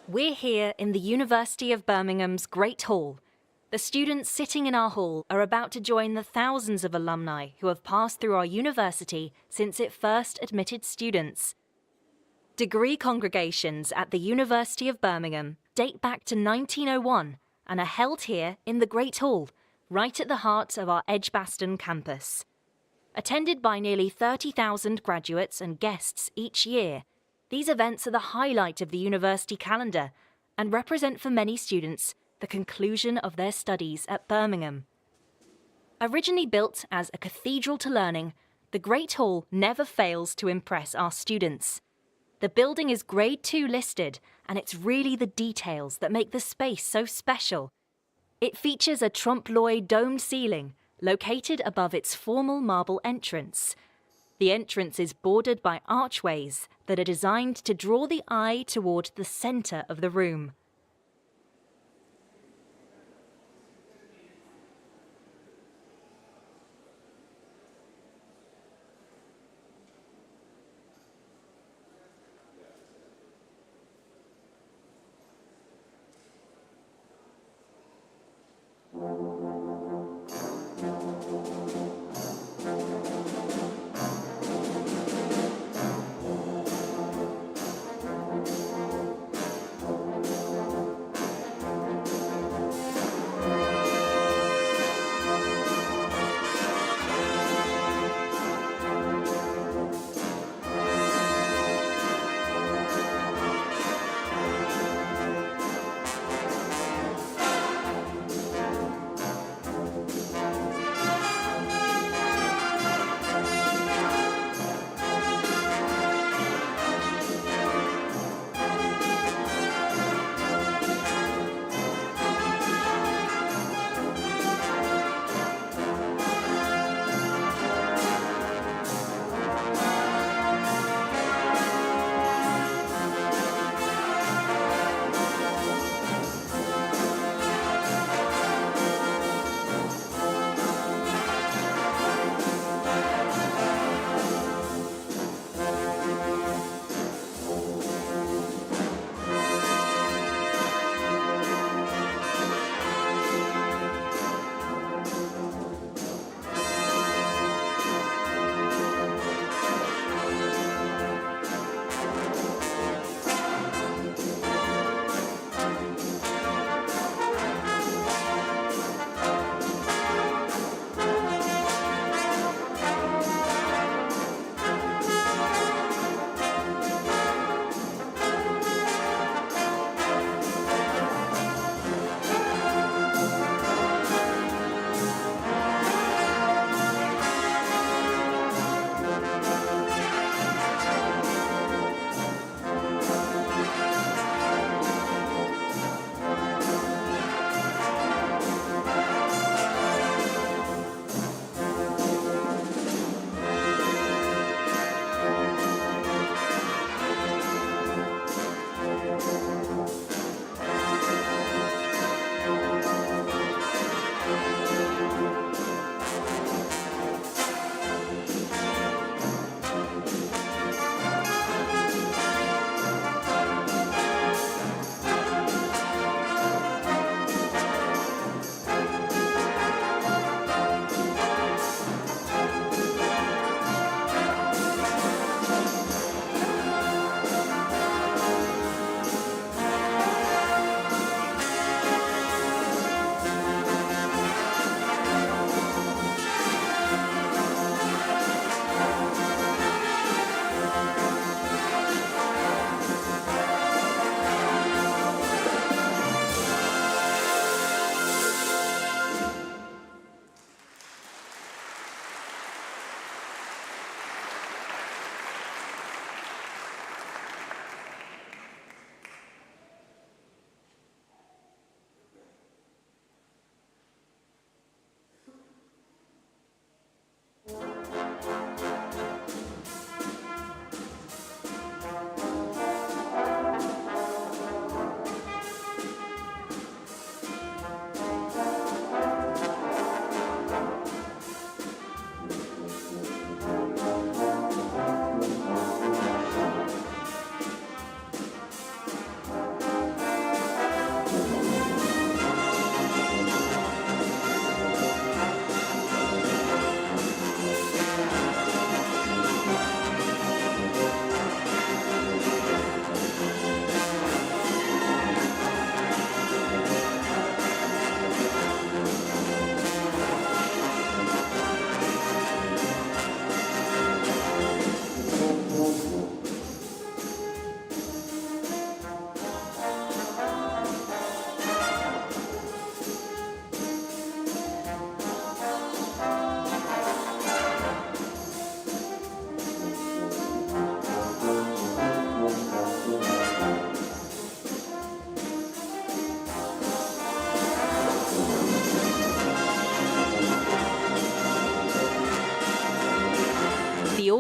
We're here in the University of Birmingham's Great Hall. The students sitting in our hall are about to join the thousands of alumni who have passed through our university since it first admitted students. Degree congregations at the University of Birmingham date back to 1901 and are held here in the Great Hall, right at the heart of our Edgbaston campus. Attended by nearly 30,000 graduates and guests each year, these events are the highlight of the university calendar and represent for many students the conclusion of their studies at Birmingham. Originally built as a cathedral to learning, the Great Hall never fails to impress our students. The building is Grade 2 listed, and it's really the details that make the space so special. It features a trompe-l'oeil domed ceiling located above its formal marble entrance. The entrance is bordered by archways that are designed to draw the eye toward the centre of the room.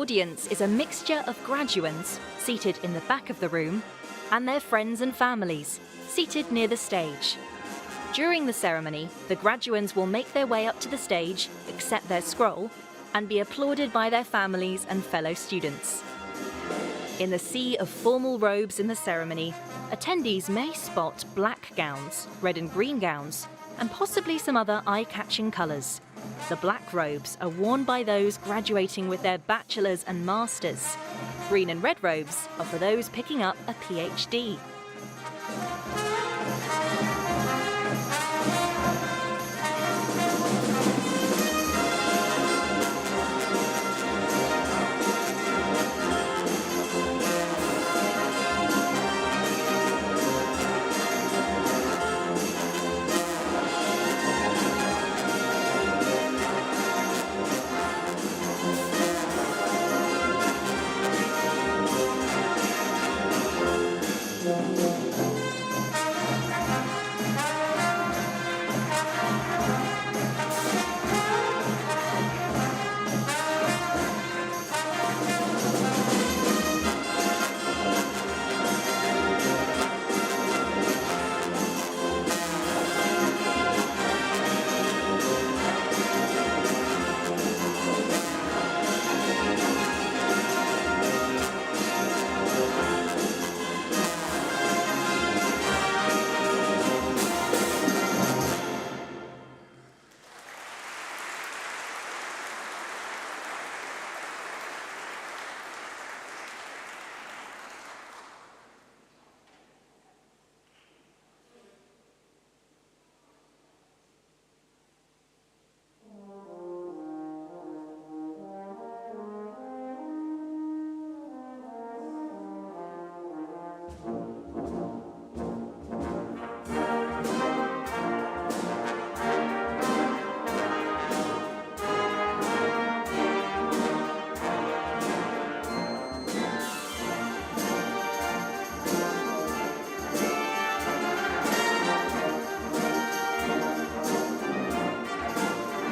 audience is a mixture of graduands, seated in the back of the room, and their friends and families, seated near the stage. During the ceremony, the graduands will make their way up to the stage, accept their scroll, and be applauded by their families and fellow students. In the sea of formal robes in the ceremony, attendees may spot black gowns, red and green gowns, and possibly some other eye-catching colours. The black robes are worn by those graduating with their bachelor's and master's. Green and red robes are for those picking up a PhD.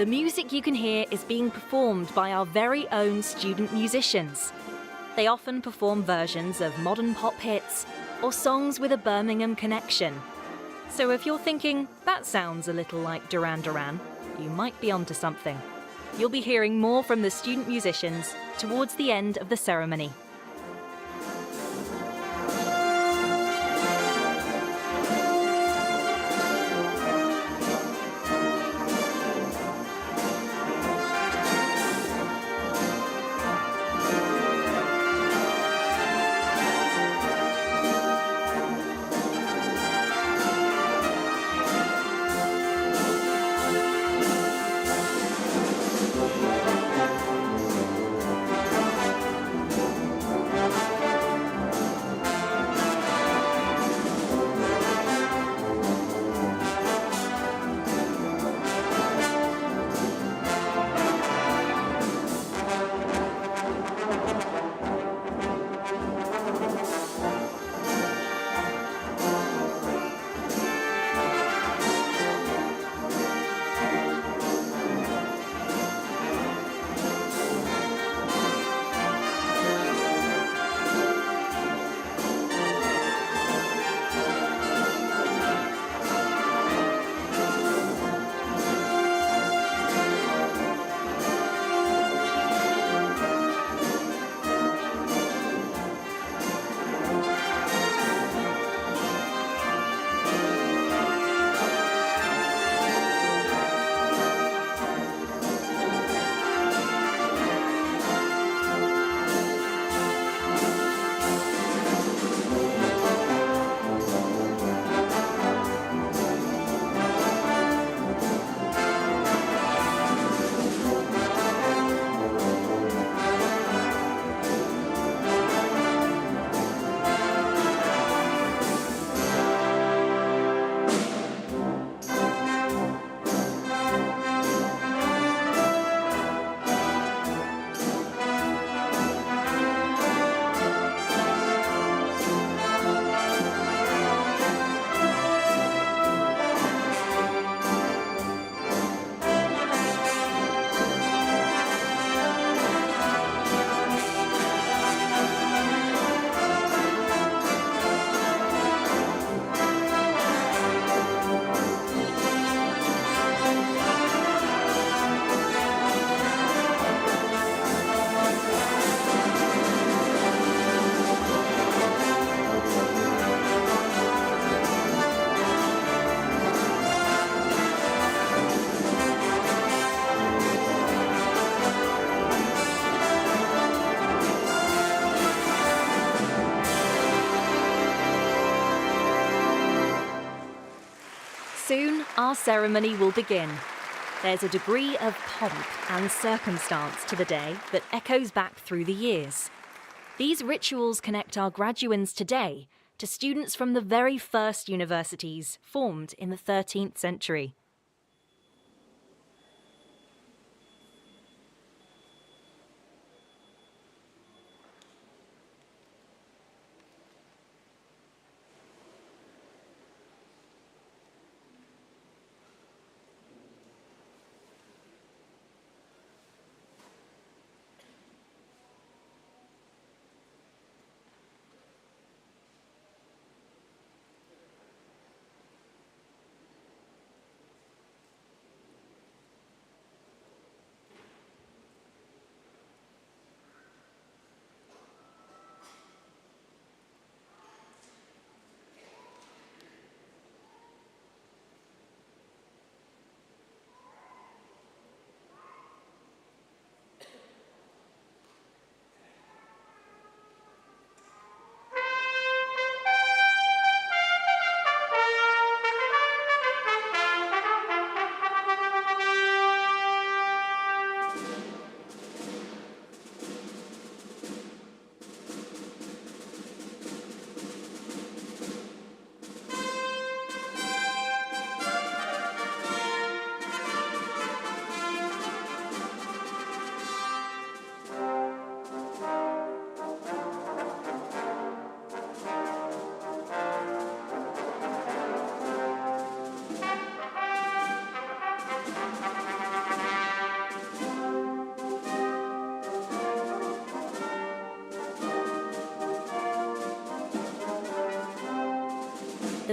The music you can hear is being performed by our very own student musicians. They often perform versions of modern pop hits or songs with a Birmingham connection. So if you're thinking, that sounds a little like Duran Duran, you might be onto something. You'll be hearing more from the student musicians towards the end of the ceremony. our ceremony will begin. There's a degree of pomp and circumstance to the day that echoes back through the years. These rituals connect our graduands today to students from the very first universities formed in the 13th century.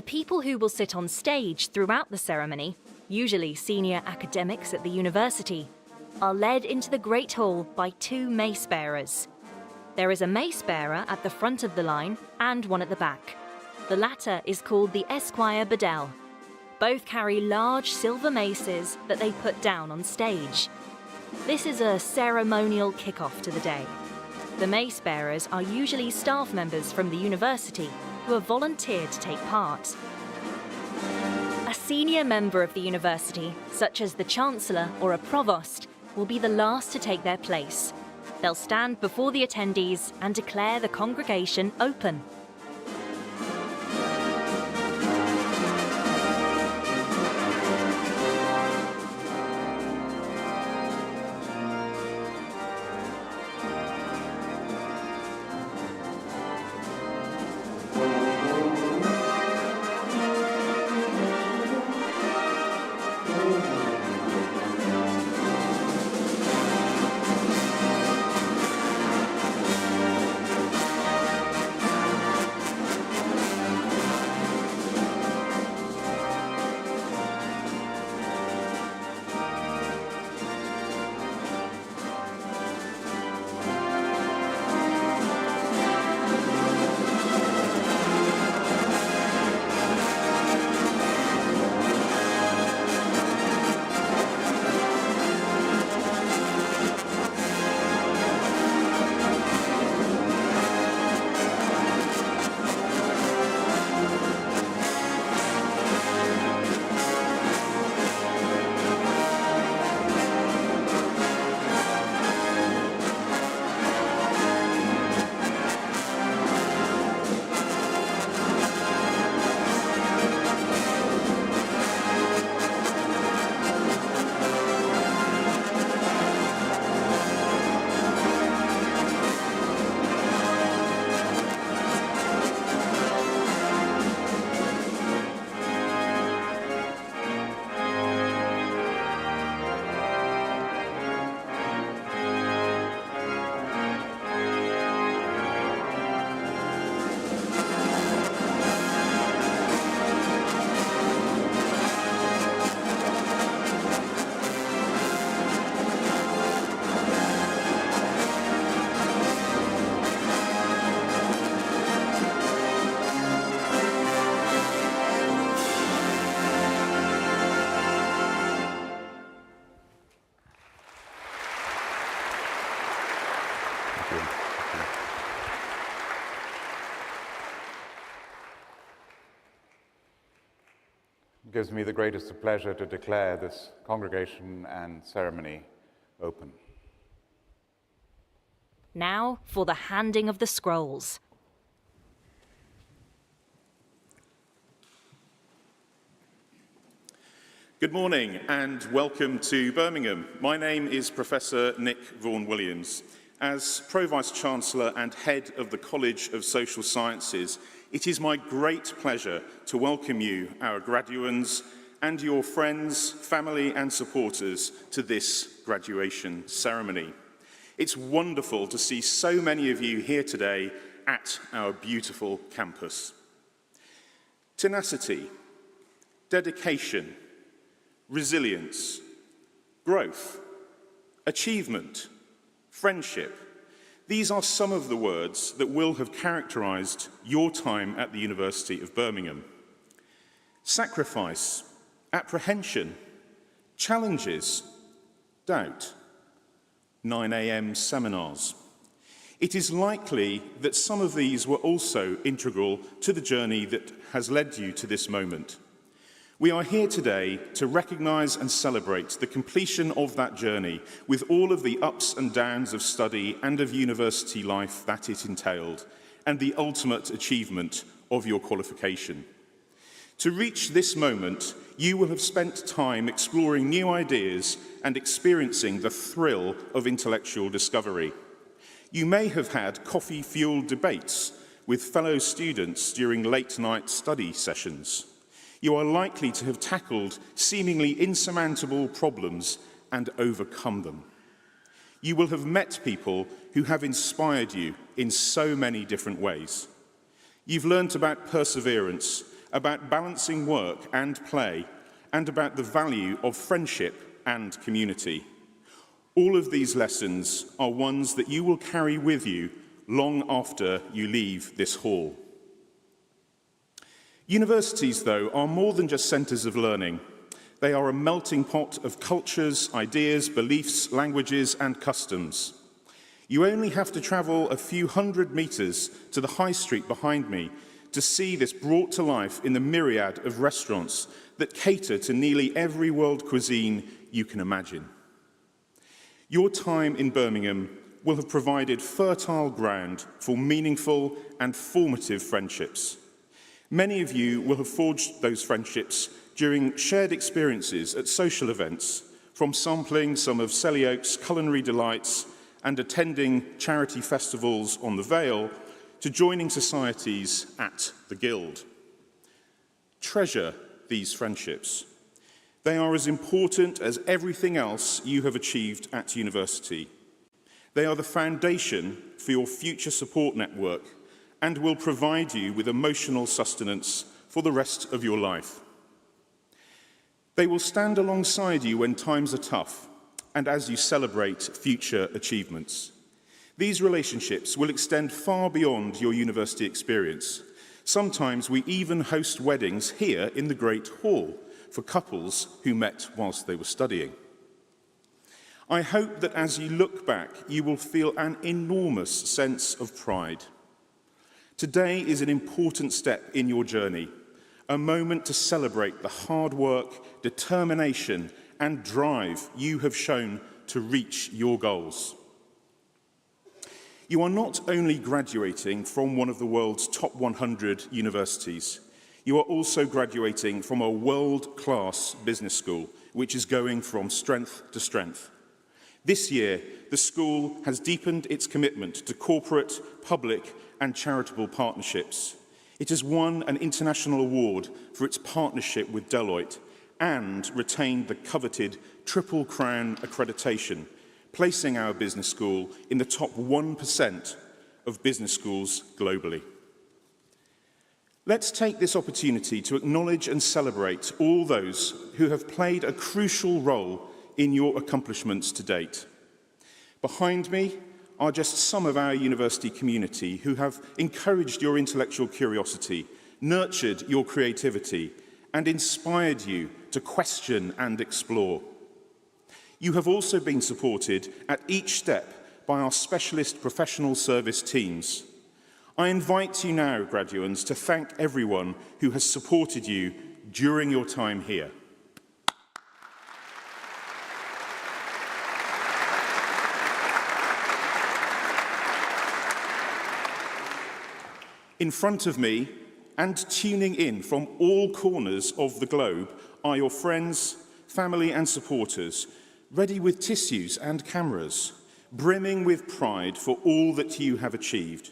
The people who will sit on stage throughout the ceremony, usually senior academics at the university, are led into the Great Hall by two mace bearers. There is a mace bearer at the front of the line and one at the back. The latter is called the Esquire Bedell. Both carry large silver maces that they put down on stage. This is a ceremonial kick-off to the day. The mace bearers are usually staff members from the university who have volunteered to take part. A senior member of the university, such as the Chancellor or a Provost, will be the last to take their place. They'll stand before the attendees and declare the congregation open. It gives me the greatest of pleasure to declare this congregation and ceremony open. Now for the handing of the scrolls. Good morning and welcome to Birmingham. My name is Professor Nick Vaughan-Williams. As Pro-Vice-Chancellor and Head of the College of Social Sciences, it is my great pleasure to welcome you, our graduands, and your friends, family and supporters to this graduation ceremony. It's wonderful to see so many of you here today at our beautiful campus. Tenacity, dedication, resilience, growth, achievement, friendship. These are some of the words that will have characterized your time at the University of Birmingham. Sacrifice, apprehension, challenges, doubt, 9 a.m. seminars. It is likely that some of these were also integral to the journey that has led you to this moment. We are here today to recognise and celebrate the completion of that journey with all of the ups and downs of study and of university life that it entailed, and the ultimate achievement of your qualification. To reach this moment, you will have spent time exploring new ideas and experiencing the thrill of intellectual discovery. You may have had coffee-fueled debates with fellow students during late-night study sessions. You are likely to have tackled seemingly insurmountable problems and overcome them. You will have met people who have inspired you in so many different ways. You've learnt about perseverance, about balancing work and play, and about the value of friendship and community. All of these lessons are ones that you will carry with you long after you leave this hall. Universities, though, are more than just centres of learning. They are a melting pot of cultures, ideas, beliefs, languages and customs. You only have to travel a few hundred metres to the high street behind me to see this brought to life in the myriad of restaurants that cater to nearly every world cuisine you can imagine. Your time in Birmingham will have provided fertile ground for meaningful and formative friendships. Many of you will have forged those friendships during shared experiences at social events, from sampling some of Selly Oak's culinary delights and attending charity festivals on the Vale, to joining societies at the Guild. Treasure these friendships. They are as important as everything else you have achieved at university. They are the foundation for your future support network and will provide you with emotional sustenance for the rest of your life. They will stand alongside you when times are tough and as you celebrate future achievements. These relationships will extend far beyond your university experience. Sometimes we even host weddings here in the Great Hall for couples who met whilst they were studying. I hope that as you look back, you will feel an enormous sense of pride. Today is an important step in your journey, a moment to celebrate the hard work, determination, and drive you have shown to reach your goals. You are not only graduating from one of the world's top 100 universities, you are also graduating from a world-class business school, which is going from strength to strength. This year, the school has deepened its commitment to corporate, public, and charitable partnerships. It has won an international award for its partnership with Deloitte and retained the coveted Triple Crown accreditation, placing our business school in the top 1% of business schools globally. Let's take this opportunity to acknowledge and celebrate all those who have played a crucial role in your accomplishments to date. Behind me are just some of our university community who have encouraged your intellectual curiosity, nurtured your creativity, and inspired you to question and explore. You have also been supported at each step by our specialist professional service teams. I invite you now, graduands, to thank everyone who has supported you during your time here. In front of me, and tuning in from all corners of the globe, are your friends, family and supporters, ready with tissues and cameras, brimming with pride for all that you have achieved.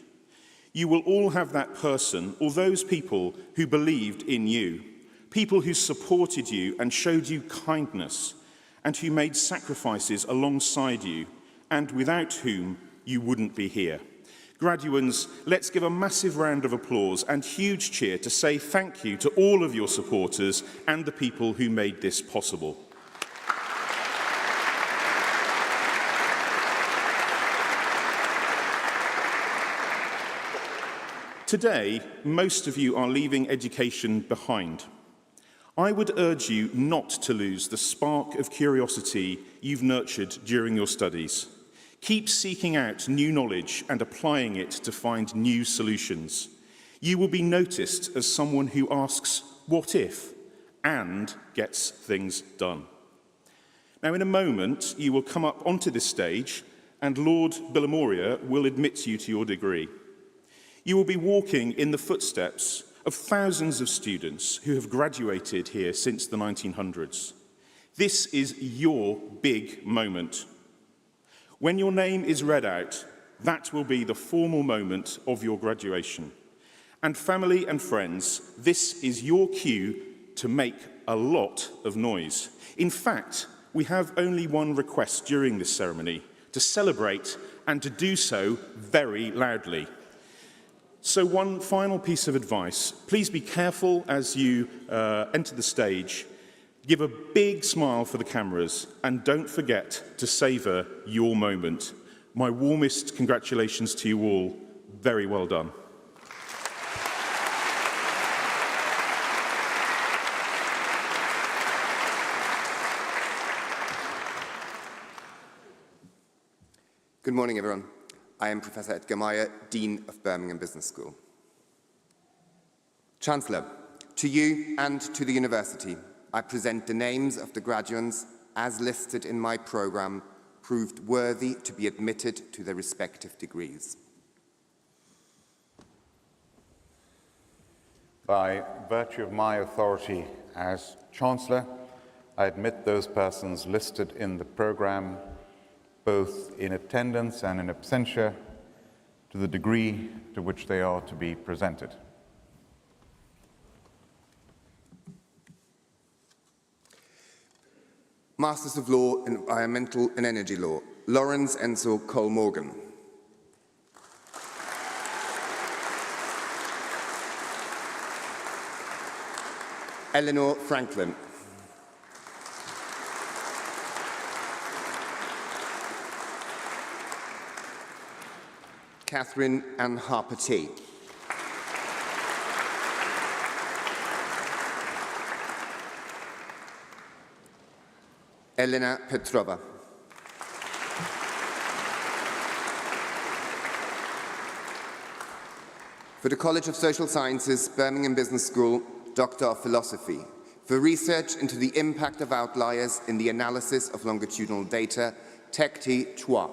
You will all have that person or those people who believed in you, people who supported you and showed you kindness, and who made sacrifices alongside you, and without whom you wouldn't be here. Graduands, let's give a massive round of applause and huge cheer to say thank you to all of your supporters and the people who made this possible. Today, most of you are leaving education behind. I would urge you not to lose the spark of curiosity you've nurtured during your studies. Keep seeking out new knowledge and applying it to find new solutions. You will be noticed as someone who asks, what if, and gets things done. Now, in a moment, you will come up onto this stage and Lord Billamoria will admit you to your degree. You will be walking in the footsteps of thousands of students who have graduated here since the 1900s. This is your big moment. When your name is read out, that will be the formal moment of your graduation. And family and friends, this is your cue to make a lot of noise. In fact, we have only one request during this ceremony, to celebrate and to do so very loudly. So one final piece of advice, please be careful as you enter the stage. Give a big smile for the cameras and don't forget to savour your moment. My warmest congratulations to you all. Very well done. Good morning, everyone. I am Professor Edgar Meyer, Dean of Birmingham Business School. Chancellor, to you and to the university, I present the names of the graduates as listed in my programme, proved worthy to be admitted to their respective degrees. By virtue of my authority as Chancellor, I admit those persons listed in the programme, both in attendance and in absentia, to the degree to which they are to be presented. Masters of Law in Environmental and Energy Law, Lawrence Enzo Cole-Morgan. Eleanor Franklin. Catherine Ann Harper-T. Elena Petrova. For the College of Social Sciences, Birmingham Business School, Doctor of Philosophy. For research into the impact of outliers in the analysis of longitudinal data, Tek-Thi Chua.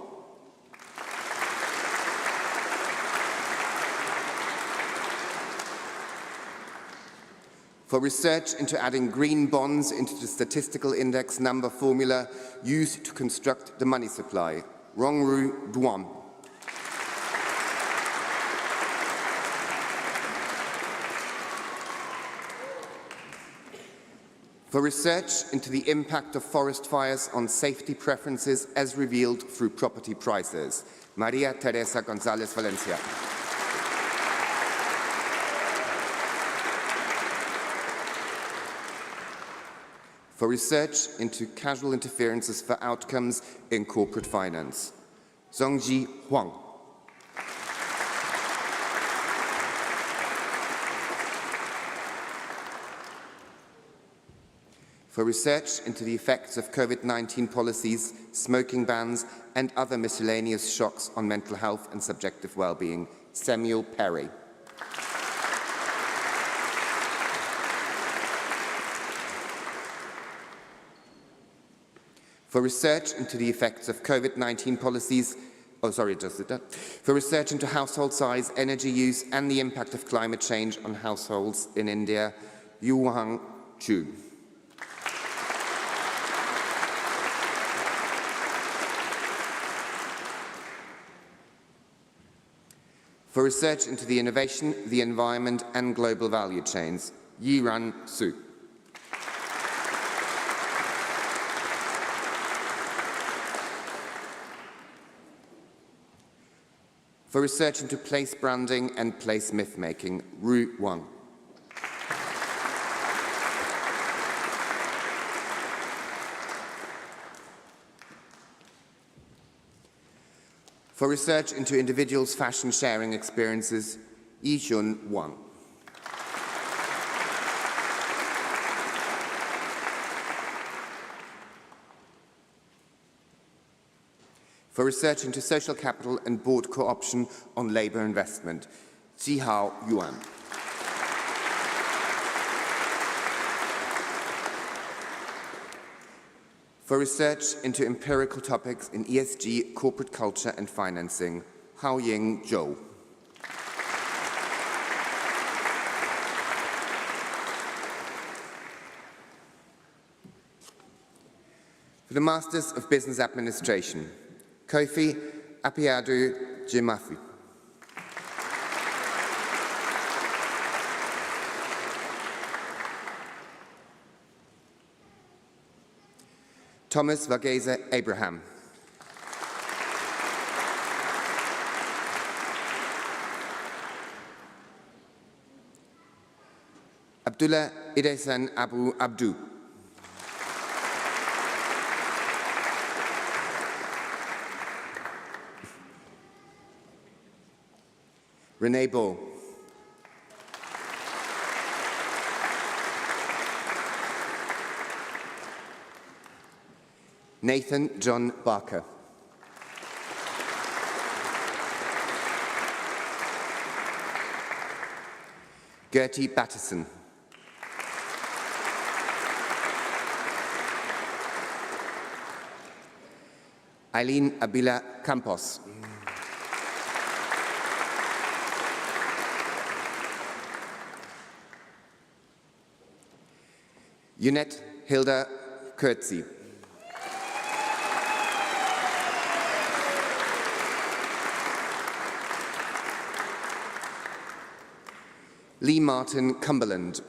For research into adding green bonds into the statistical index number formula used to construct the money supply, Rongru Duan. For research into the impact of forest fires on safety preferences as revealed through property prices, Maria Teresa González Valencia. For research into causal interferences for outcomes in corporate finance, Zhongji Huang. For research into the effects of COVID-19 policies, smoking bans, and other miscellaneous shocks on mental health and subjective well-being, Samuel Perry. for research into the effects of COVID-19 policies, for research into household size, energy use, and the impact of climate change on households in India, Yuhang Chu. For research into the innovation, the environment, and global value chains, Yiran Su. For research into place branding and place myth-making, Ru Wang. For research into individuals' fashion sharing experiences, Yijun Wang. For research into social capital and board co-option on labour investment, Zihao Yuan. For research into empirical topics in ESG, corporate culture and financing, Haoying Zhou. For the Masters of Business Administration, Kofi Apiadu Jimafu. Thomas Varghese Abraham. Abdullah Idesan Abu Abdu. Renee Bo. Nathan John Barker. Gertie Battison. Eileen Abila Campos. Yunette Hilda Kurtzi. Lee Martin Cumberland.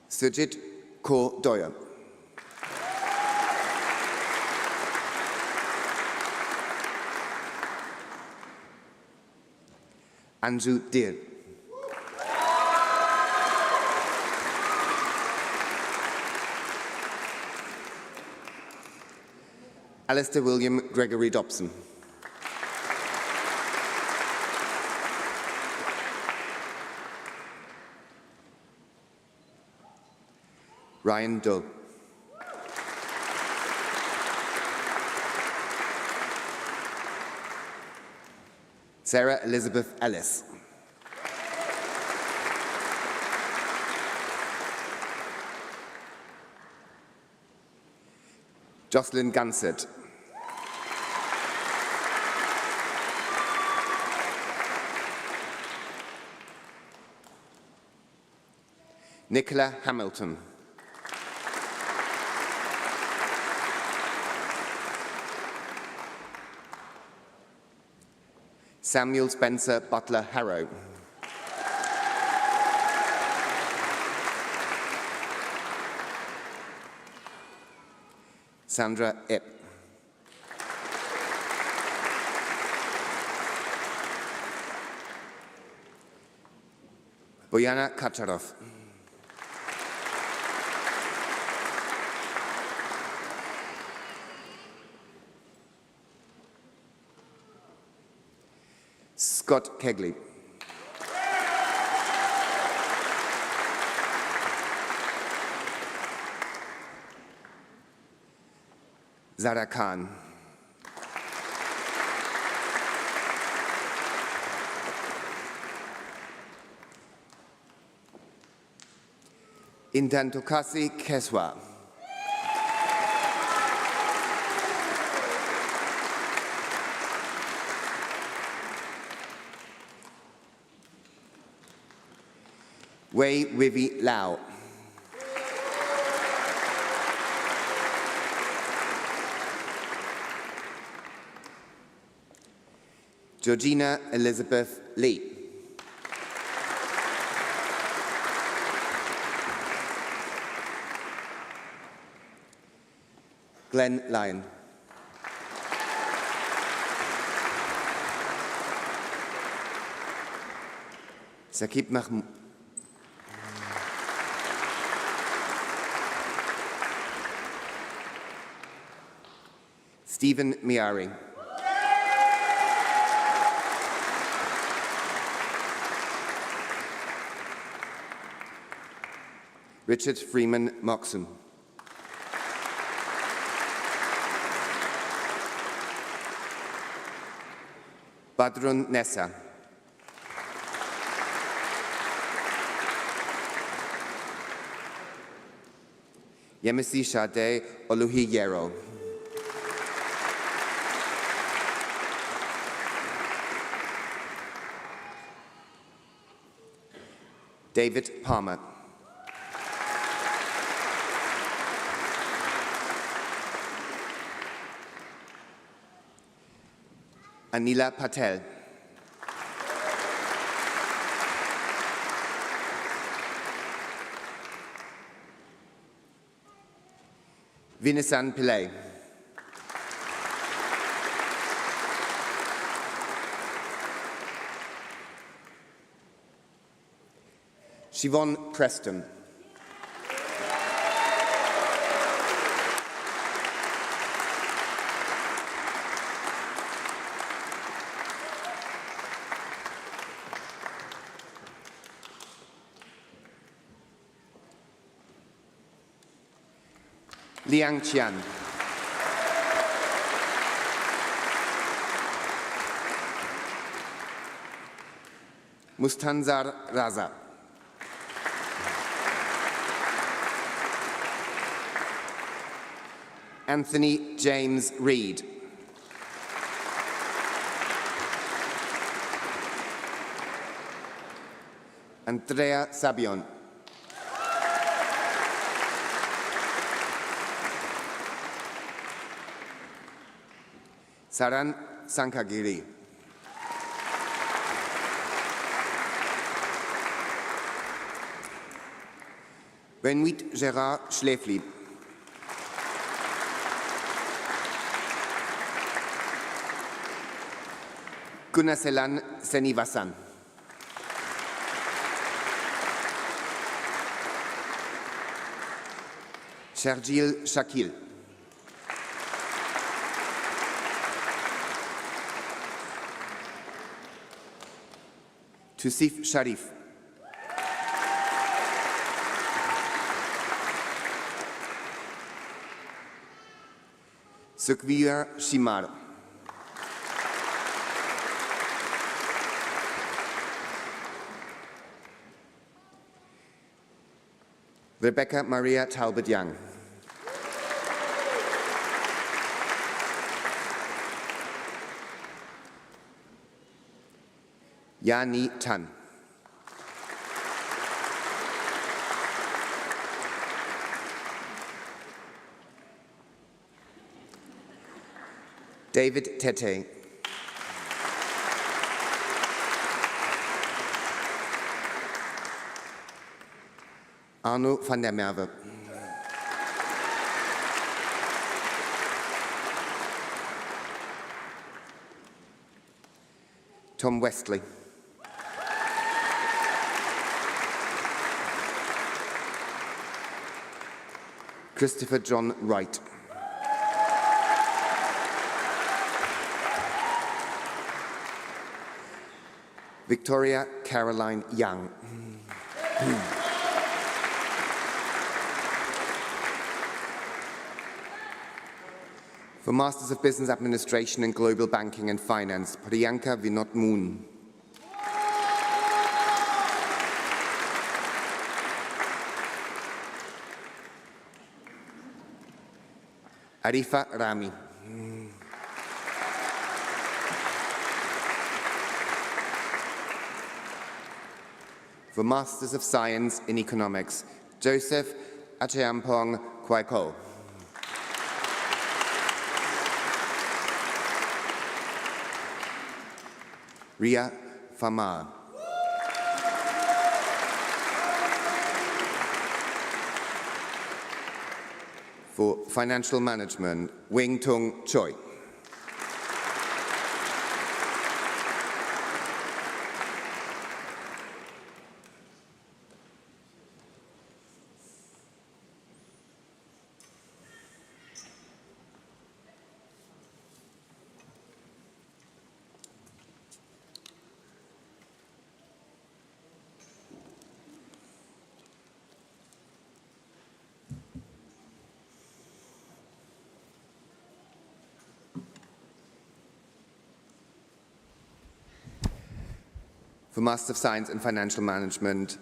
Sujit Kaur Doyer. Anju Deer. Alistair William Gregory Dobson. Ryan Dull. Sarah Elizabeth Ellis. Jocelyn Gansett. Nicola Hamilton. Samuel Spencer Butler Harrow. Sandra Ipp. Boyana Kacharov. Scott Kegley. Zara Khan. Intantokasi Keswa. Wei Vivi Lau. Georgina Elizabeth Lee. Glenn Lyon. Sakib Mahmoud. Stephen Miari. Richard Freeman Moxon. Badrun Nessa. Yemisi Sade Oluhiyero. David Palmer. Anila Patel. Vinisan Pillay. Siobhan Preston. Liang Qian. Mustanzar Raza. Anthony James Reed. Andrea Sabion. Saran Sankagiri. Benoît Gérard Schläfli. Gunaselan Senivasan. Sherjil Shakil. Tusif Sharif. Sukhvir Shimar. Rebecca Maria Talbot-Young. Yani Tan. David Tete. Arno van der Merwe. Tom Westley. Christopher John Wright. Victoria Caroline Young. For Masters of Business Administration and Global Banking and Finance, Priyanka Vinod Moon. Arifa Rami. For Masters of Science in Economics, Joseph Acheampong Kwaiko. Ria Famar. For Financial Management, Wing Tung Choi. For Master of Science in Financial Management,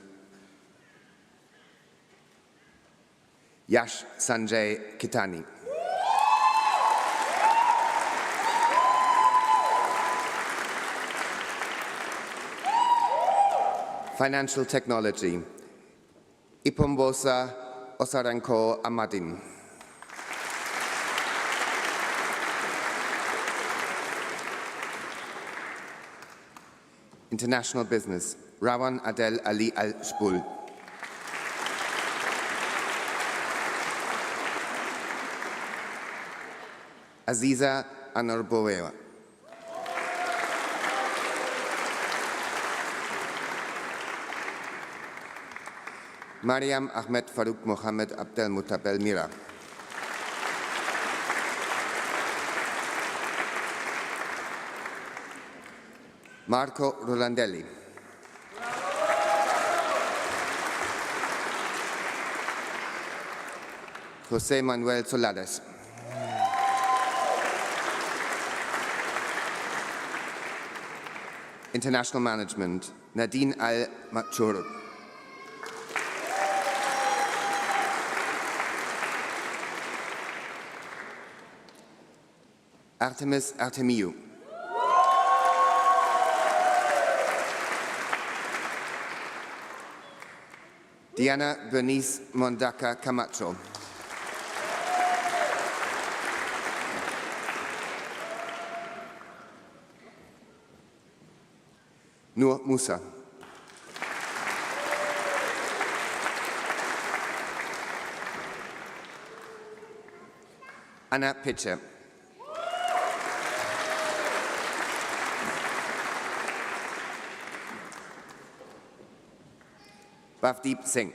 Yash Sanjay Kitani. Financial Technology, Ipombosa Osarenko Amadin. International Business, Rawan Adel Ali Al-Shbul. Aziza Anarboewa. Mariam Ahmed Farouk Mohammed Abdel Mutabel Mira. Marco Rolandelli. José Manuel Solares. International Management, Nadine Al-Machur. Artemis Artemiou. Diana Bernice Mondaka Camacho. Noor Musa. Anna Pitcher. Bhavdeep Singh.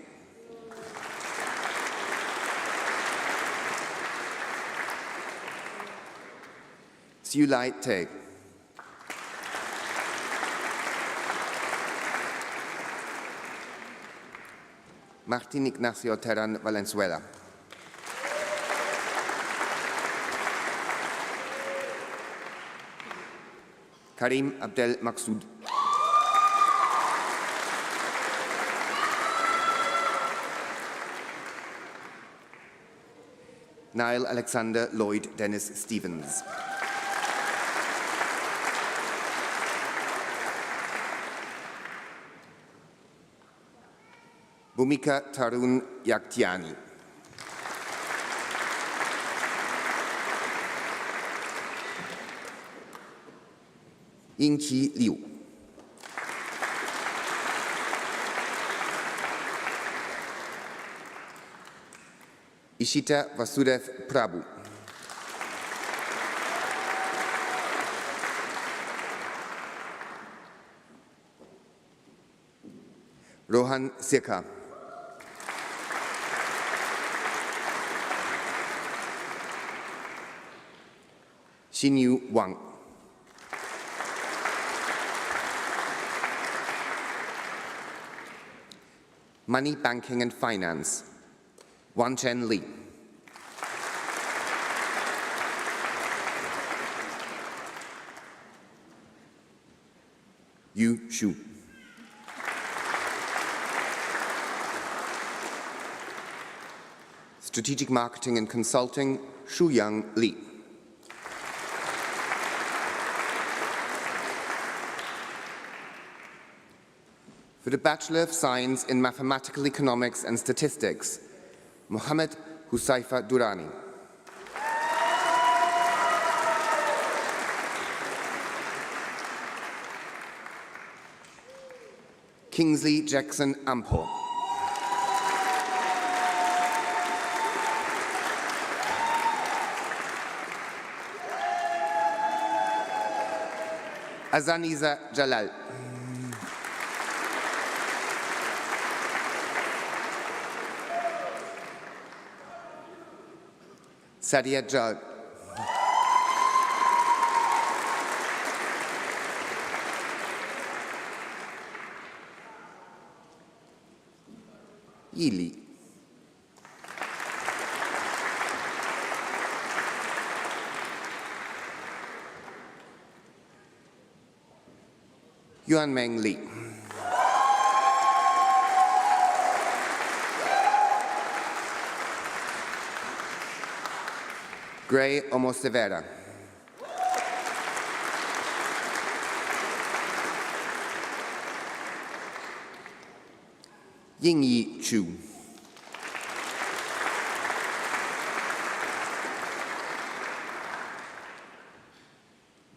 Sulai Teg. Martin Ignacio Terran Valenzuela. Karim Abdel Maksud. Niall Alexander Lloyd Dennis Stevens. Bhumika Tarun Yaktiani. Yingqi Liu. Ishita Vasudev Prabhu. Rohan Sirka. Xinyu Wang. Money, Banking and Finance, Wan-Chen Li. Yu Shu. Strategic Marketing and Consulting, Shuyang Li. For the Bachelor of Science in Mathematical Economics and Statistics, Mohammed Husaifa Durrani. Kingsley Jackson Ampel. Azaniza Jalal. Sadia Jad. Yili. Yuan Meng Li. Gray Omosevera. Yingyi Chu.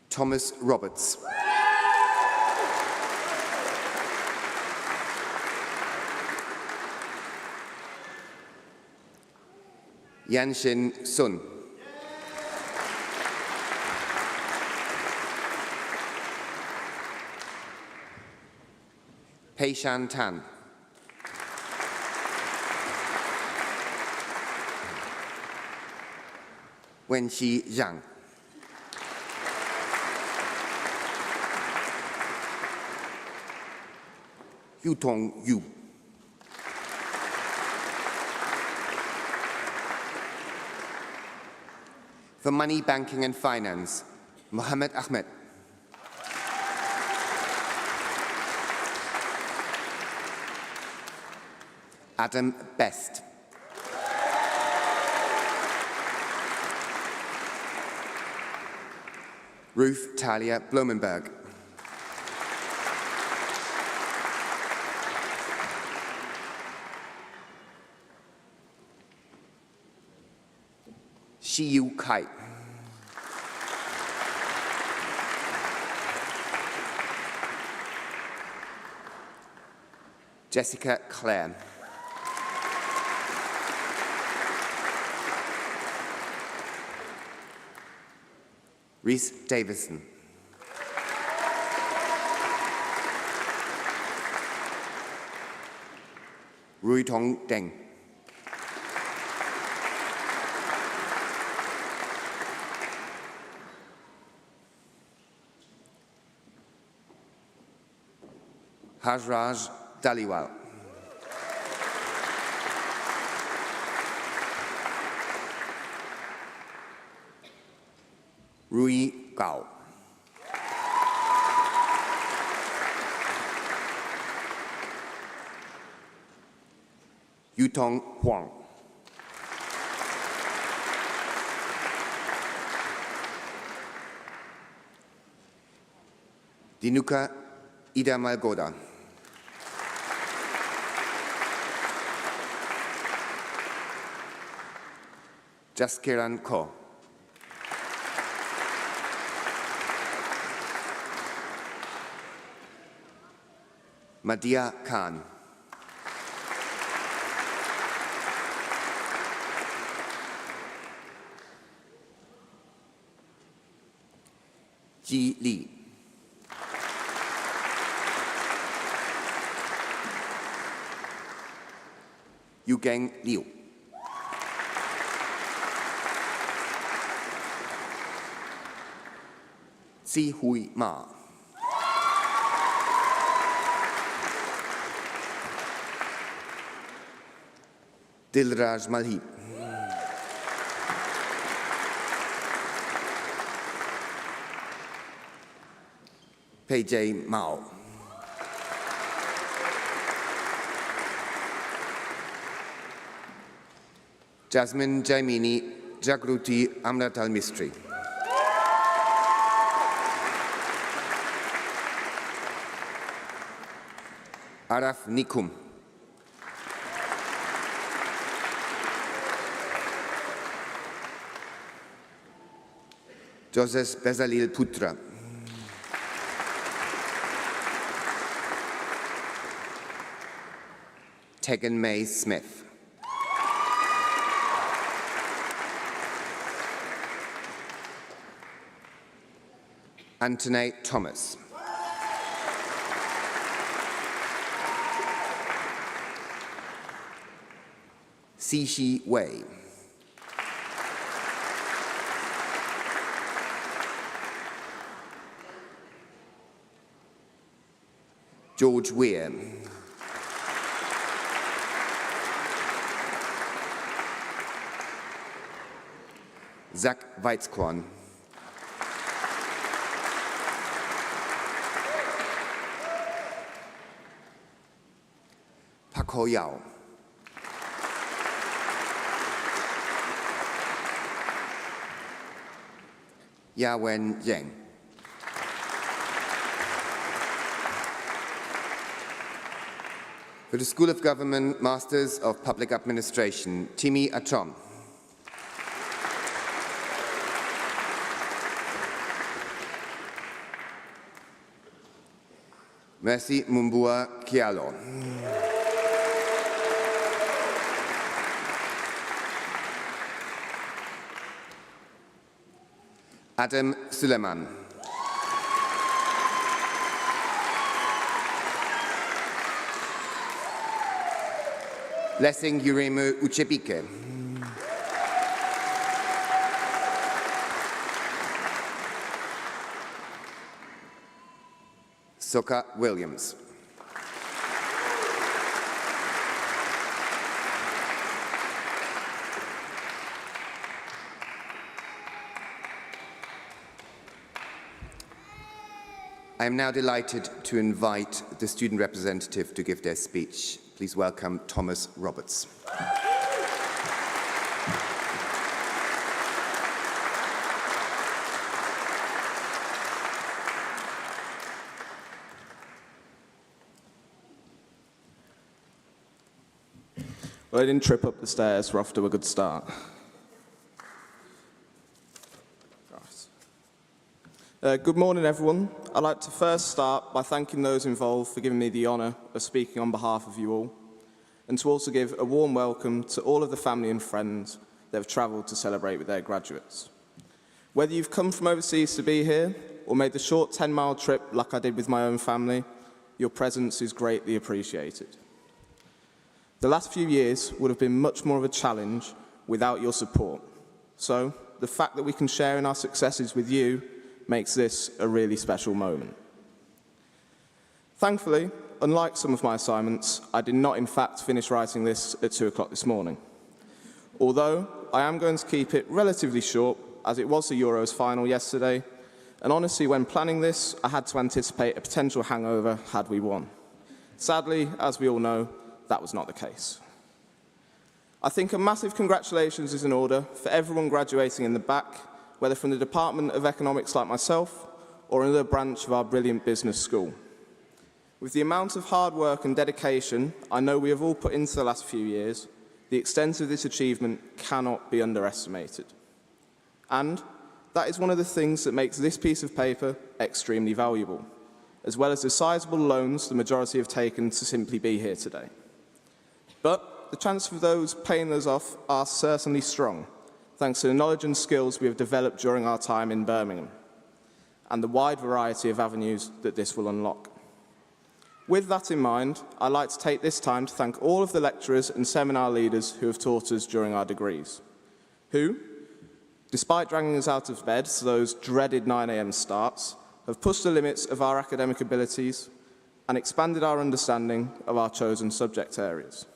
Thomas Roberts. Yanshin Sun. Pei Shan Tan. Wenxi Zhang. Yutong Yu. For Money, Banking and Finance, Mohammed Ahmed. Adam Best. Ruth Talia Blumenberg. Shiyu Kai. Jessica Clare. Reese Davison. Rui Tong Deng. Hajraj Daliwal. Rui Gao. Yutong Huang. Dinuka Ida Malgoda. Jaskiran Ko. Madhya Khan. Ji Li. Yugeng Liu. Si Hui Ma. Dilraj Malhi. Pei J. Mao. Jasmine Jaimini Jagruti Amratal Mistry. Araf Nikum. Joseph Bezalil Putra. Tegan May Smith. Anthony Thomas. Cixi Wei. George Weir. Zach Weitzkorn. Pak Ho Yao. Ya Wen Yang. For the School of Government, Masters of Public Administration, Timi Achom. Mercy Mumbua Kialo. Adam Suleiman. Blessing Uremu Uchebike. Soka Williams. I am now delighted to invite the student representative to give their speech. Please welcome Thomas Roberts. Well, I didn't trip up the stairs, we're off to a good start. Good morning, everyone. I'd like to first start by thanking those involved for giving me the honour of speaking on behalf of you all, and to also give a warm welcome to all of the family and friends that have travelled to celebrate with their graduates. Whether you've come from overseas to be here, or made the short 10-mile trip like I did with my own family, your presence is greatly appreciated. The last few years would have been much more of a challenge without your support, so the fact that we can share in our successes with you makes this a really special moment. Thankfully, unlike some of my assignments, I did not in fact finish writing this at 2 o'clock this morning. Although I am going to keep it relatively short, as it was the Euros final yesterday, and honestly when planning this, I had to anticipate a potential hangover had we won. Sadly, as we all know, that was not the case. I think a massive congratulations is in order for everyone graduating in the back, whether from the Department of Economics like myself, or another branch of our brilliant business school. With the amount of hard work and dedication I know we have all put into the last few years, the extent of this achievement cannot be underestimated. And that is one of the things that makes this piece of paper extremely valuable, as well as the sizable loans the majority have taken to simply be here today. But the chances for those paying those off are certainly strong, thanks to the knowledge and skills we have developed during our time in Birmingham, and the wide variety of avenues that this will unlock. With that in mind, I'd like to take this time to thank all of the lecturers and seminar leaders who have taught us during our degrees, who, despite dragging us out of bed to those dreaded 9 a.m. starts, have pushed the limits of our academic abilities and expanded our understanding of our chosen subject areas.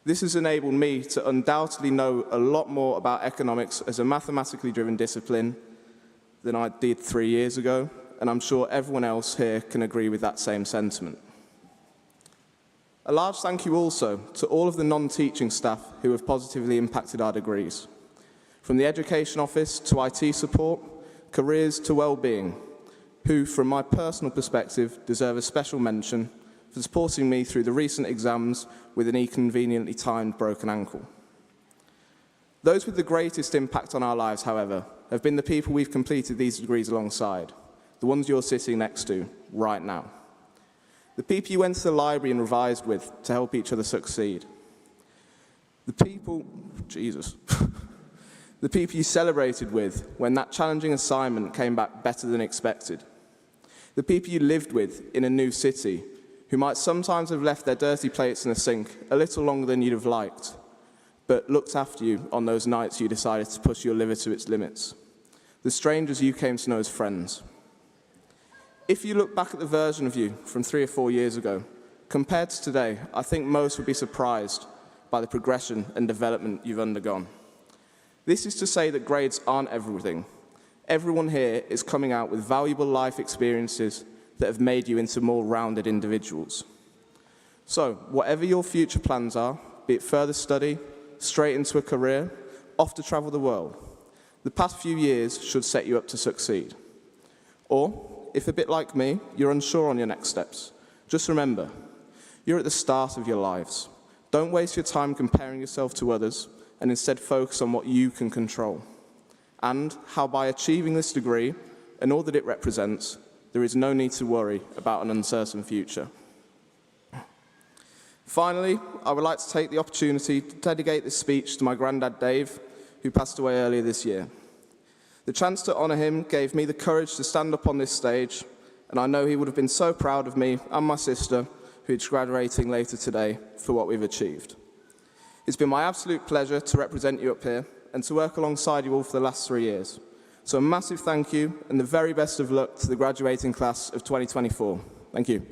This has enabled me to undoubtedly know a lot more about economics as a mathematically driven discipline than I did 3 years ago, and I'm sure everyone else here can agree with that same sentiment. A large thank you also to all of the non-teaching staff who have positively impacted our degrees. from the Education Office to IT support, careers to well-being, who, from my personal perspective, deserve a special mention for supporting me through the recent exams with an inconveniently timed broken ankle. Those with the greatest impact on our lives, however, have been the people we've completed these degrees alongside, the ones you're sitting next to right now. The people you went to the library and revised with to help each other succeed. The people you celebrated with when that challenging assignment came back better than expected. The people you lived with in a new city, who might sometimes have left their dirty plates in the sink a little longer than you'd have liked, but looked after you on those nights you decided to push your liver to its limits. The strangers you came to know as friends. If you look back at the version of you from 3 or 4 years ago, compared to today, I think most would be surprised by the progression and development you've undergone. This is to say that grades aren't everything. Everyone here is coming out with valuable life experiences that have made you into more rounded individuals. So, whatever your future plans are, be it further study, straight into a career, off to travel the world, the past few years should set you up to succeed. Or, if a bit like me, you're unsure on your next steps, just remember, you're at the start of your lives. Don't waste your time comparing yourself to others, and instead focus on what you can control, and how by achieving this degree and all that it represents, there is no need to worry about an uncertain future. Finally, I would like to take the opportunity to dedicate this speech to my granddad Dave, who passed away earlier this year. The chance to honour him gave me the courage to stand up on this stage, and I know he would have been so proud of me and my sister, who is graduating later today, for what we've achieved. It's been my absolute pleasure to represent you up here and to work alongside you all for the last 3 years. So a massive thank you and the very best of luck to the graduating class of 2024. Thank you.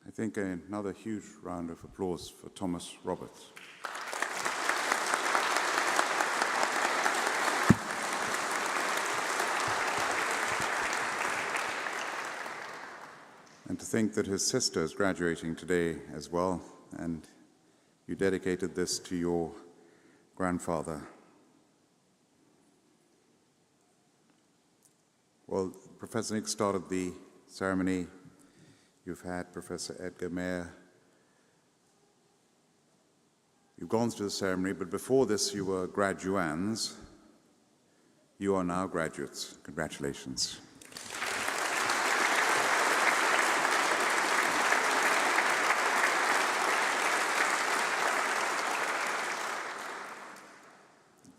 I think another huge round of applause for Thomas Roberts. And to think that his sister is graduating today as well, and you dedicated this to your grandfather. Well, Professor Nick started the ceremony. You've had Professor Edgar Mayer. You've gone through the ceremony, but before this you were graduands. You are now graduates. Congratulations.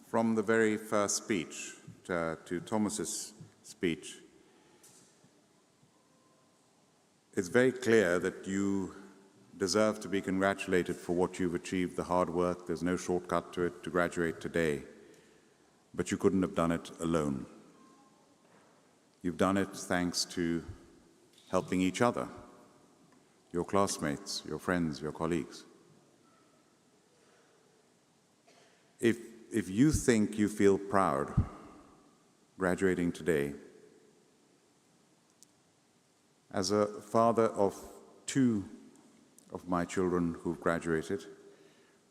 From the very first speech to Thomas's speech, it's very clear that you deserve to be congratulated for what you've achieved, the hard work. There's no shortcut to it to graduate today. But you couldn't have done it alone. You've done it thanks to helping each other, your classmates, your friends, your colleagues. If you think you feel proud graduating today, as a father of 2 of my children who've graduated,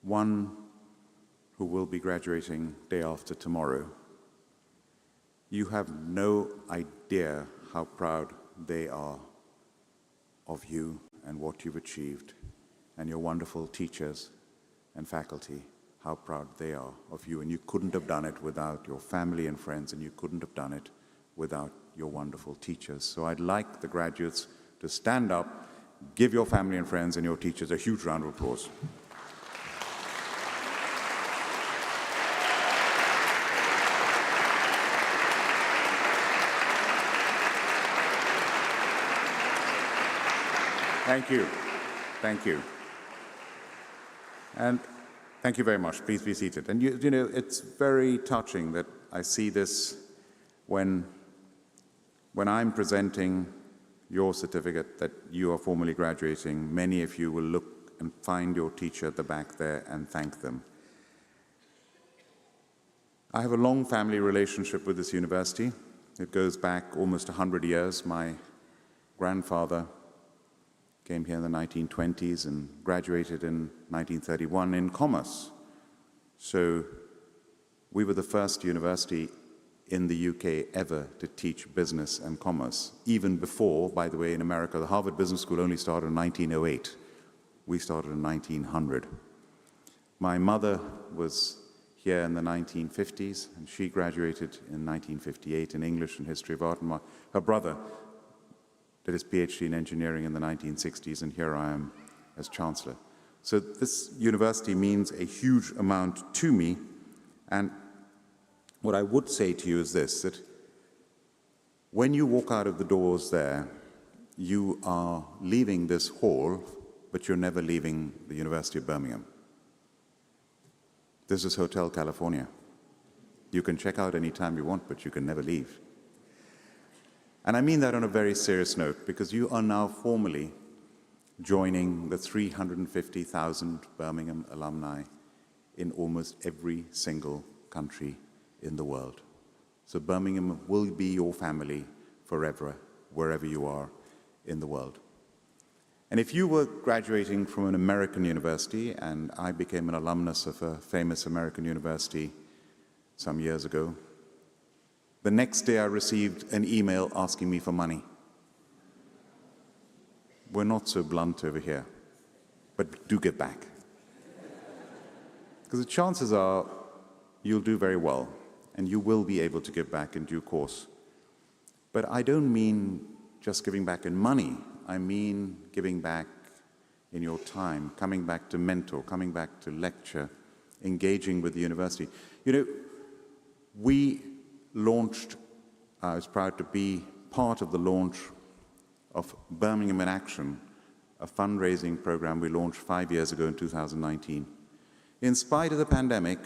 one who will be graduating day after tomorrow, you have no idea how proud they are of you and what you've achieved, and your wonderful teachers and faculty, how proud they are of you. And you couldn't have done it without your family and friends, and you couldn't have done it without your wonderful teachers. So I'd like the graduates to stand up, give your family and friends and your teachers a huge round of applause. Thank you. Thank you. And thank you very much. Please be seated. And you know, it's very touching that I see this when I'm presenting your certificate that you are formally graduating. Many of you will look and find your teacher at the back there and thank them. I have a long family relationship with this university. It goes back almost 100 years. My grandfather came here in the 1920s and graduated in 1931 in commerce. So we were the first university in the UK ever to teach business and commerce. Even before, by the way, in America, the Harvard Business School only started in 1908. We started in 1900. My mother was here in the 1950s, and she graduated in 1958 in English and History of Art. And her brother did his PhD in engineering in the 1960s, and here I am as Chancellor. So this university means a huge amount to me, and what I would say to you is this, that when you walk out of the doors there, you are leaving this hall, but you're never leaving the University of Birmingham. This is Hotel California. You can check out any time you want, but you can never leave. And I mean that on a very serious note, because you are now formally joining the 350,000 Birmingham alumni in almost every single country in the world. So Birmingham will be your family forever, wherever you are in the world. And if you were graduating from an American university, and I became an alumnus of a famous American university some years ago, the next day I received an email asking me for money. We're not so blunt over here, but do get back. Because the chances are you'll do very well, and you will be able to give back in due course. But I don't mean just giving back in money. I mean giving back in your time, coming back to mentor, coming back to lecture, engaging with the university. You know, we launched, I was proud to be part of the launch of Birmingham in Action, a fundraising program we launched 5 years ago in 2019. In spite of the pandemic,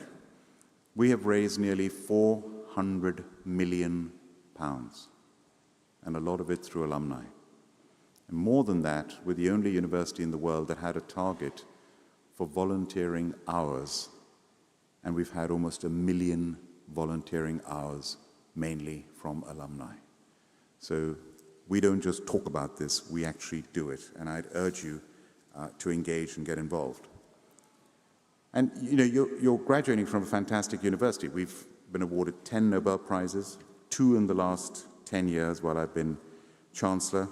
we have raised nearly £400 million, and a lot of it through alumni. And more than that, we're the only university in the world that had a target for volunteering hours, and we've had almost 1 million volunteering hours, mainly from alumni. So we don't just talk about this, we actually do it, and I'd urge you to engage and get involved. And you know, you're graduating from a fantastic university. We've been awarded 10 Nobel Prizes, 2 in the last 10 years while I've been Chancellor.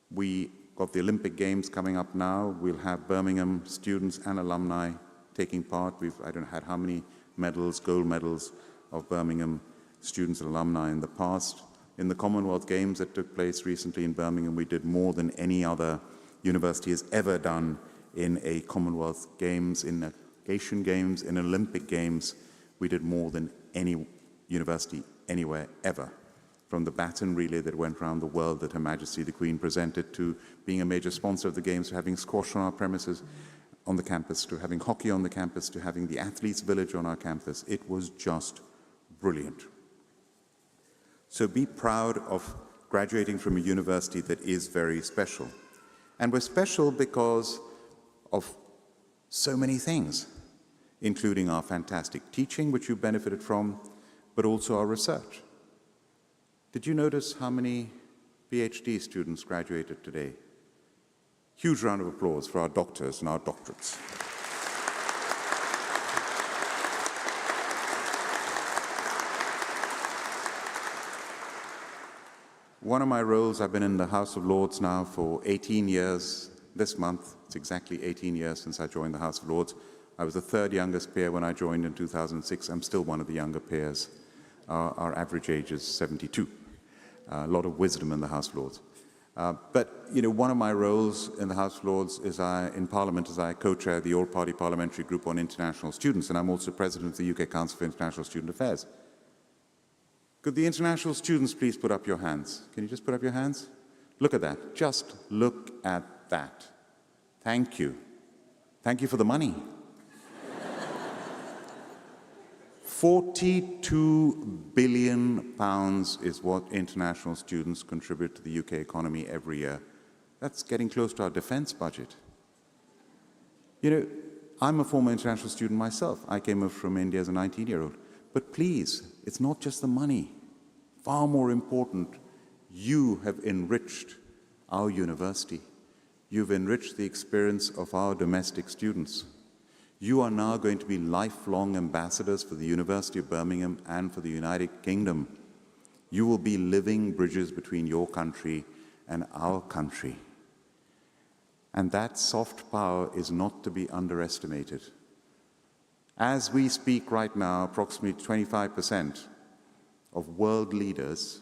We got the Olympic Games coming up now. We'll have Birmingham students and alumni taking part. I don't know how many medals, gold medals of Birmingham students and alumni in the past. In the Commonwealth Games that took place recently in Birmingham, we did more than any other university has ever done in a Commonwealth Games, in Asian Games, in Olympic Games. We did more than any university anywhere ever. From the baton relay that went around the world that Her Majesty the Queen presented, to being a major sponsor of the Games, to having squash on our premises on the campus, to having hockey on the campus, to having the Athletes Village on our campus. It was just brilliant. So be proud of graduating from a university that is very special. And we're special because of so many things, including our fantastic teaching, which you benefited from, but also our research. Did you notice how many PhD students graduated today? Huge round of applause for our doctors and our doctorates. One of my roles, I've been in the House of Lords now for 18 years. This month, it's exactly 18 years since I joined the House of Lords. I was the 3rd youngest peer when I joined in 2006. I'm still one of the younger peers. Our average age is 72. A lot of wisdom in the House of Lords. But, you know, one of my roles in the House of Lords is in Parliament as I co-chair the All-Party Parliamentary Group on International Students, and I'm also president of the UK Council for International Student Affairs. Could the international students please put up your hands? Can you just put up your hands? Look at that. Just look at that. Thank you. Thank you for the money. 42 billion pounds is what international students contribute to the UK economy every year. That's getting close to our defense budget. You know, I'm a former international student myself. I came over from India as a 19-year-old. But please, it's not just the money. Far more important, you have enriched our university. You've enriched the experience of our domestic students. You are now going to be lifelong ambassadors for the University of Birmingham and for the United Kingdom. You will be living bridges between your country and our country. And that soft power is not to be underestimated. As we speak right now, approximately 25% of world leaders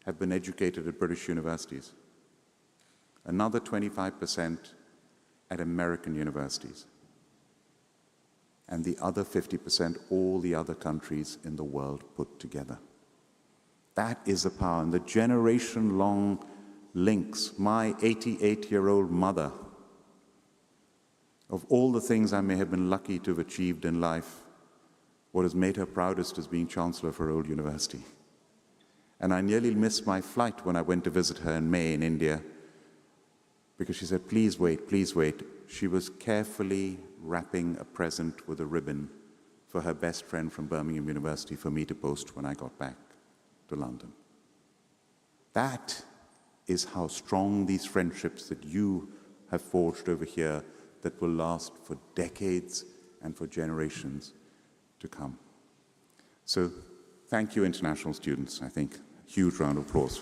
have been educated at British universities. Another 25% at American universities. And the other 50%, all the other countries in the world put together. That is the power, and the generation-long links. My 88-year-old mother, of all the things I may have been lucky to have achieved in life, what has made her proudest is being Chancellor for her old university. And I nearly missed my flight when I went to visit her in May in India, because she said, please wait, please wait. She was carefully wrapping a present with a ribbon for her best friend from Birmingham University for me to post when I got back to London. That is how strong these friendships that you have forged over here that will last for decades and for generations to come. So thank you, international students. I think a huge round of applause.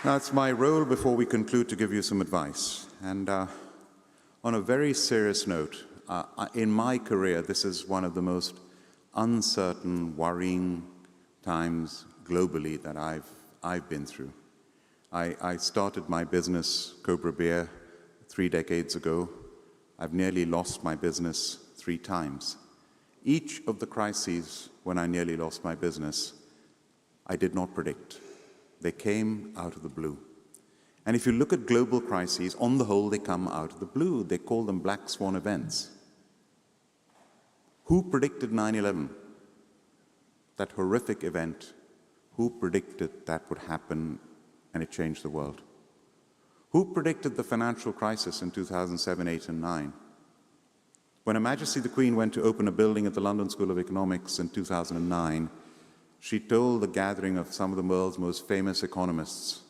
Now, it's my role before we conclude to give you some advice. And on a very serious note, in my career, this is one of the most uncertain, worrying times globally that I've been through. I started my business, Cobra Beer, 3 decades ago. I've nearly lost my business 3 times. Each of the crises when I nearly lost my business, I did not predict. They came out of the blue. And if you look at global crises, on the whole, they come out of the blue. They call them black swan events. Who predicted 9/11? That horrific event. Who predicted that would happen and it changed the world? Who predicted the financial crisis in 2007, 8, and 9? When Her Majesty the Queen went to open a building at the London School of Economics in 2009, she told the gathering of some of the world's most famous economists,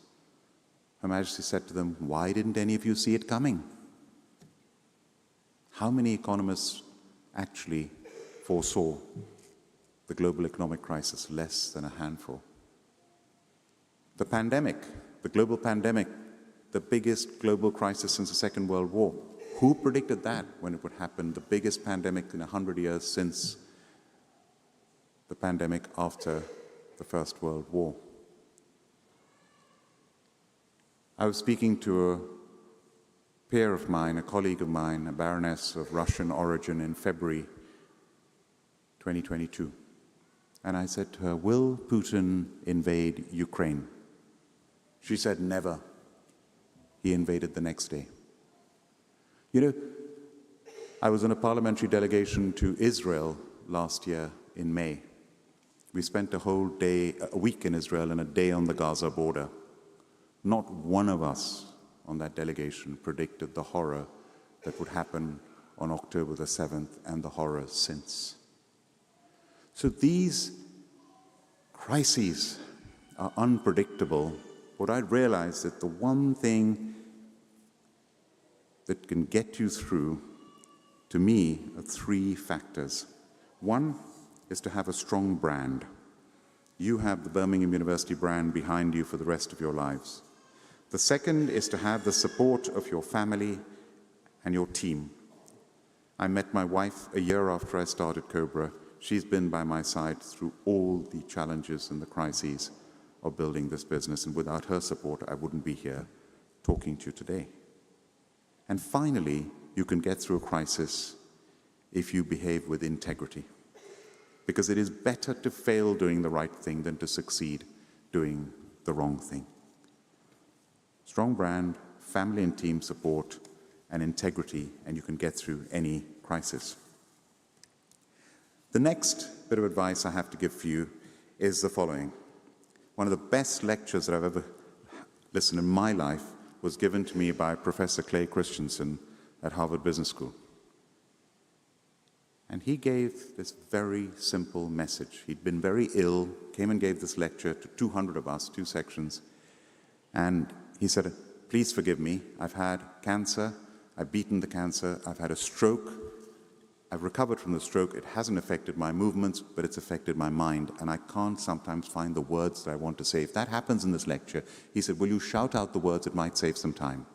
Her Majesty said to them, why didn't any of you see it coming? How many economists actually foresaw the global economic crisis? Less than a handful. The pandemic, the global pandemic, the biggest global crisis since the Second World War. Who predicted that when it would happen? The biggest pandemic in 100 years since the pandemic after the First World War. I was speaking to a peer of mine, a colleague of mine, a baroness of Russian origin in February 2022. And I said to her, will Putin invade Ukraine? She said, never. He invaded the next day. You know, I was on a parliamentary delegation to Israel last year in May. We spent a whole day, a week in Israel and a day on the Gaza border. Not one of us on that delegation predicted the horror that would happen on October the 7th and the horror since. So these crises are unpredictable. What I realized that the one thing that can get you through, to me, are 3 factors. One is to have a strong brand. You have the Birmingham University brand behind you for the rest of your lives. The second is to have the support of your family and your team. I met my wife a year after I started Cobra. She's been by my side through all the challenges and the crises of building this business, and without her support, I wouldn't be here talking to you today. And finally, you can get through a crisis if you behave with integrity. because it is better to fail doing the right thing than to succeed doing the wrong thing. Strong brand, family and team support, and integrity, and you can get through any crisis. The next bit of advice I have to give for you is the following. One of the best lectures that I've ever listened in my life was given to me by Professor Clay Christensen at Harvard Business School. And he gave this very simple message. He'd been very ill, came and gave this lecture to 200 of us, 2 sections, and he said, "Please forgive me, I've had cancer, I've beaten the cancer, I've had a stroke, I've recovered from the stroke, it hasn't affected my movements, but it's affected my mind, and I can't sometimes find the words that I want to say. If that happens in this lecture," he said, "will you shout out the words? It might save some time."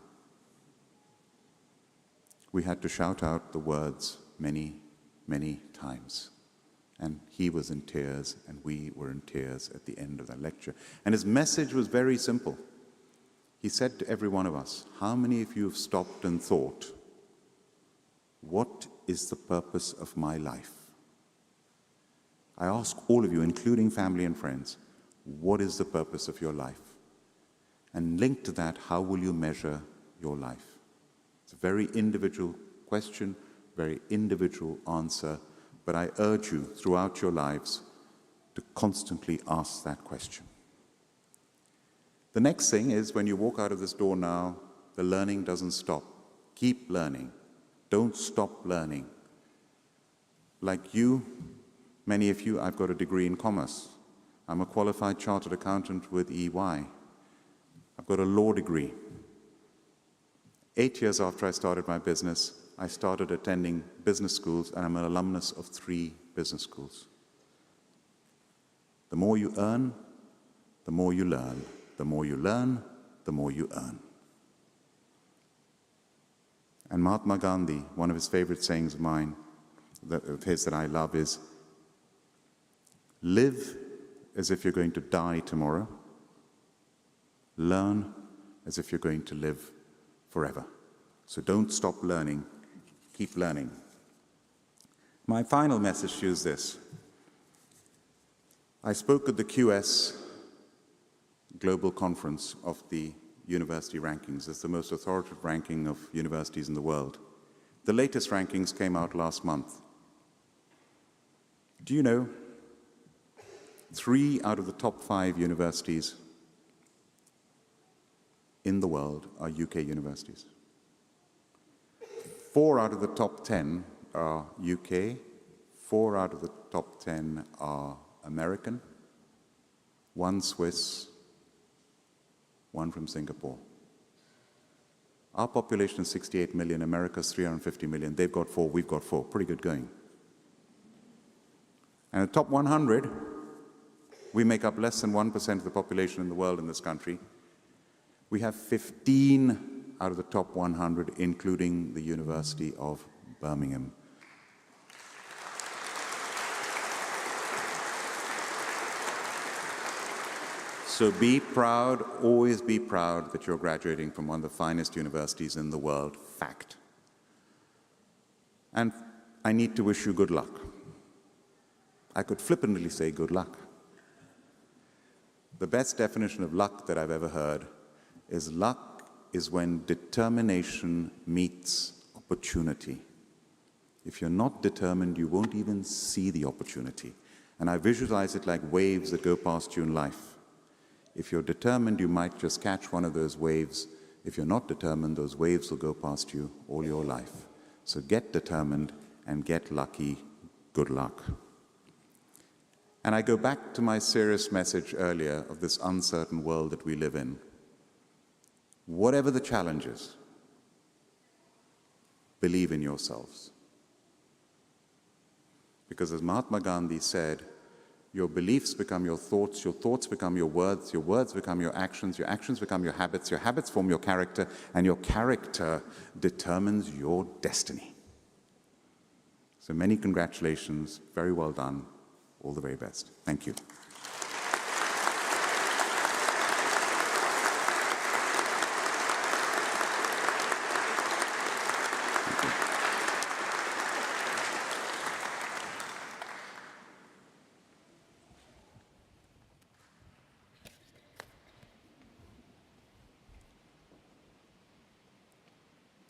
We had to shout out the words many, many times. And he was in tears, and we were in tears at the end of that lecture. And his message was very simple. He said to every one of us, how many of you have stopped and thought, what is the purpose of my life? I ask all of you, including family and friends, what is the purpose of your life? And linked to that, how will you measure your life? It's a very individual question, very individual answer, but I urge you throughout your lives to constantly ask that question. The next thing is when you walk out of this door now, the learning doesn't stop. Keep learning. Don't stop learning. Like you, many of you, I've got a degree in commerce. I'm a qualified chartered accountant with EY. I've got a law degree. 8 years after I started my business, I started attending business schools, and I'm an alumnus of 3 business schools. The more you earn, the more you learn. The more you learn, the more you earn. And Mahatma Gandhi, one of his favorite sayings of mine, of his that I love is, live as if you're going to die tomorrow. Learn as if you're going to live forever. So don't stop learning. Keep learning. My final message to you is this. I spoke at the QS Global Conference of the University Rankings. It's the most authoritative ranking of universities in the world. The latest rankings came out last month. Do you know 3 out of the top 5 universities in the world are UK universities? 4 out of the top 10 are UK, 4 out of the top 10 are American, 1 Swiss, 1 from Singapore. Our population is 68 million, America's 350 million. They've got 4, we've got 4. Pretty good going. And the top 100, we make up less than 1% of the population in the world in this country. We have 15 out of the top 100, including the University of Birmingham. So be proud, always be proud that you're graduating from one of the finest universities in the world. Fact. And I need to wish you good luck. I could flippantly say good luck. The best definition of luck that I've ever heard is luck is when determination meets opportunity. If you're not determined, you won't even see the opportunity. And I visualize it like waves that go past you in life. If you're determined, you might just catch one of those waves. If you're not determined, those waves will go past you all your life. So get determined and get lucky. Good luck. And I go back to my serious message earlier of this uncertain world that we live in. Whatever the challenges, believe in yourselves. Because as Mahatma Gandhi said, your beliefs become your thoughts become your words become your actions become your habits form your character, and your character determines your destiny. So many congratulations, very well done, all the very best. Thank you.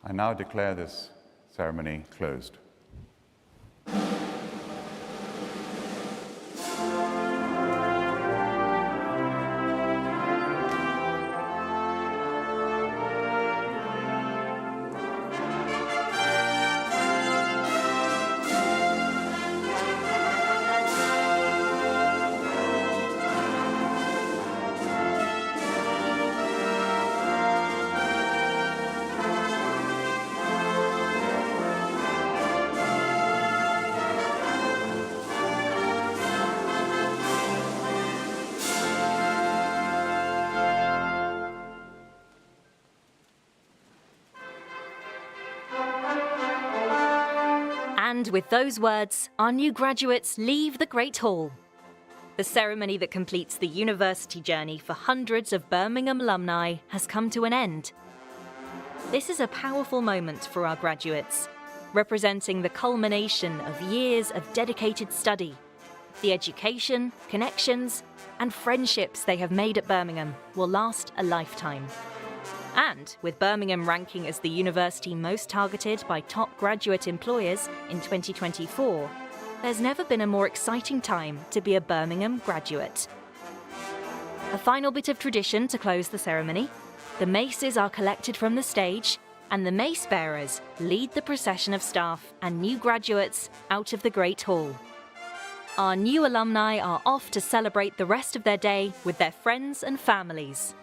I now declare this ceremony closed. And with those words, our new graduates leave the Great Hall. The ceremony that completes the university journey for hundreds of Birmingham alumni has come to an end. This is a powerful moment for our graduates, representing the culmination of years of dedicated study. The education, connections, and friendships they have made at Birmingham will last a lifetime. And with Birmingham ranking as the university most targeted by top graduate employers in 2024, there's never been a more exciting time to be a Birmingham graduate. A final bit of tradition to close the ceremony. The maces are collected from the stage, and the mace bearers lead the procession of staff and new graduates out of the Great Hall. Our new alumni are off to celebrate the rest of their day with their friends and families.